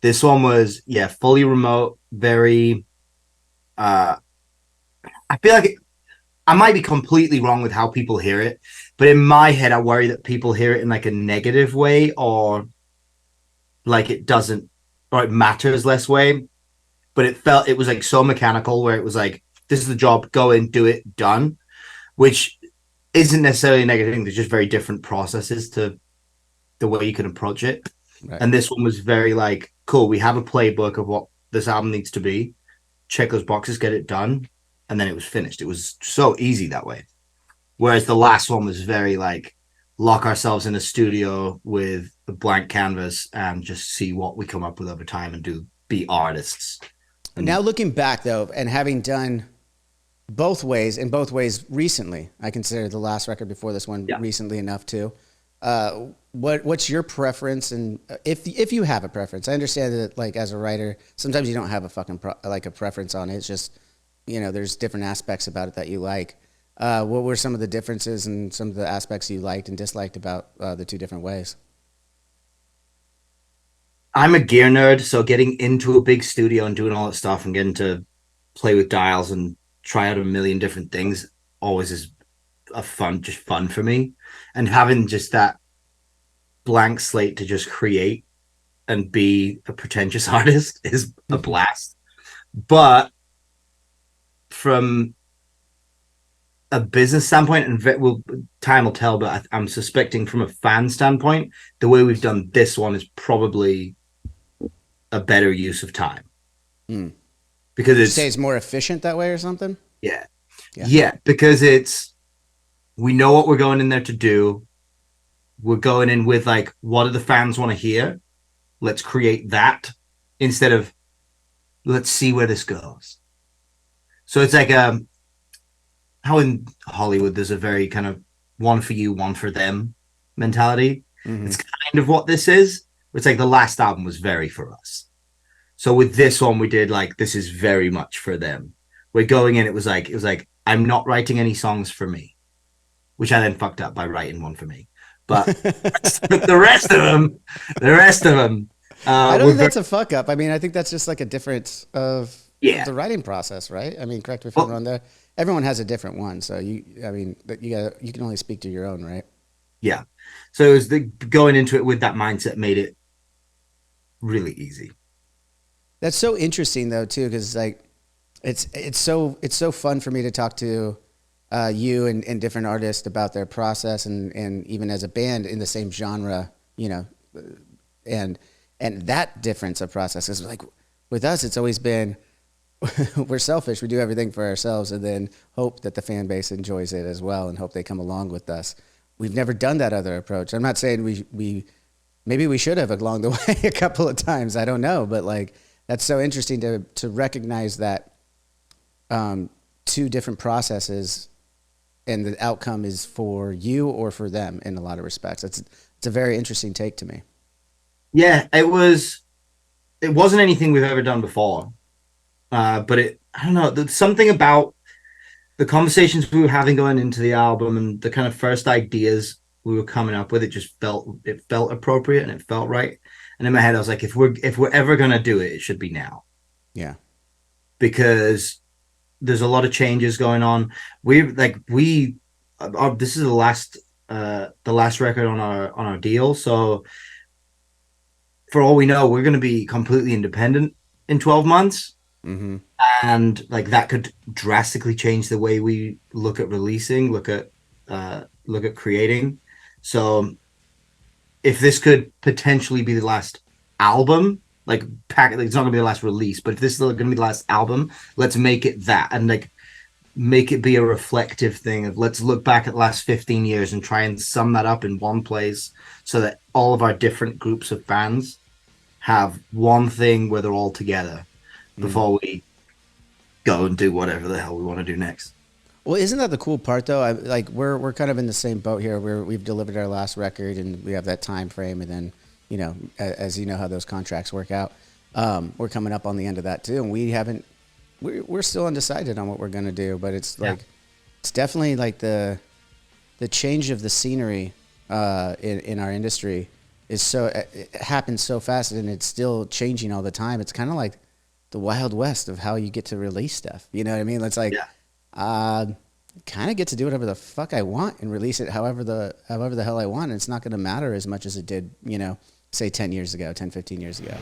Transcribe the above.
This one was, yeah, fully remote, very uh I feel like I might be completely wrong with how people hear it, but in my head I worry that people hear it in like a negative way, or like it doesn't, or it matters less way. But it was like so mechanical where it was like, this is the job, go in, do it, done, which isn't necessarily a negative thing. There's just very different processes to the way you can approach it. Right. And this one was very like, cool, we have a playbook of what this album needs to be, check those boxes, get it done, and then it was finished. It was so easy that way. Whereas the last one was very like, lock ourselves in a studio with a blank canvas and just see what we come up with over time and do be artists. Now And looking back though, and having done both ways, in both ways recently, I consider the last record before this one yeah, recently enough too. What's your preference, and if you have a preference? I understand that like as a writer, sometimes you don't have a fucking like a preference on it. It's just there's different aspects about it that you like. What were some of the differences and some of the aspects you liked and disliked about the two different ways? I'm a gear nerd, so getting into a big studio and doing all that stuff and getting to play with dials and try out a million different things always is just fun for me. And having just that blank slate to just create and be a pretentious artist is a blast. But from a business standpoint, and time will tell, but I'm suspecting from a fan standpoint, the way we've done this one is probably a better use of time Mm. because Would you say it's it's more efficient that way or something? yeah, Yeah. yeah, because it's we know what we're going in there to do. We're going in with like, what do the fans want to hear? Let's create that instead of let's see where this goes. So it's like how in Hollywood there's a very kind of one for you, one for them mentality. Hmm. It's kind of what this is. It's like the last album was very for us. So with this one, we did like this is very much for them. We're going in. It was like I'm not writing any songs for me, which I then fucked up by writing one for me. But the rest of them, the rest of them, I don't were think very that's a fuck up. I mean, I think that's just like a difference of yeah. the writing process, right? I mean, correct me if I'm Well, wrong there. Everyone has a different one, so I mean, you can only speak to your own, right? yeah. So it was going into it with that mindset made it really easy. That's so interesting though, too, because like it's so fun for me to talk to you and different artists about their process and even as a band in the same genre, you know, and that difference of process is like with us, it's always been we're selfish. We do everything for ourselves and then hope that the fan base enjoys it as well and hope they come along with us. We've never done that other approach. I'm not saying we maybe we should have along the way a couple of times. I don't know, but like that's so interesting to recognize that two different processes and the outcome is for you or for them in a lot of respects. It's a very interesting take to me. Yeah, it was. It wasn't anything we've ever done before, but I don't know. There's something about the conversations we were having going into the album and the kind of first ideas we were coming up with. It felt appropriate and it felt right. And in my head, I was like, if we're ever gonna do it, it should be now Yeah. because there's a lot of changes going on. This is the last record on our deal. So for all we know, we're going to be completely independent in 12 months. Mm-hmm. And like that could drastically change the way we look at releasing, look at creating. So if this could potentially be the last album, like it's not gonna be the last release, but if this is gonna be the last album, let's make it that and like make it be a reflective thing of let's look back at the last 15 years and try and sum that up in one place so that all of our different groups of fans have one thing where they're all together Mm. before we go and do whatever the hell we want to do next. Well, isn't that the cool part though? Like we're kind of in the same boat here. We've delivered our last record and we have that time frame, and then as you know how those contracts work out, we're coming up on the end of that too, and we haven't. We're still undecided on what we're gonna do, but it's Yeah. like it's definitely like the change of the scenery in our industry is so it happens so fast and it's still changing all the time. It's kind of like the Wild West of how you get to release stuff. You know what I mean? It's like Yeah. uh, kind of get to do whatever the fuck I want and release it however the hell I want. And it's not going to matter as much as it did, you know, say 10 years ago, 10, 15 years ago.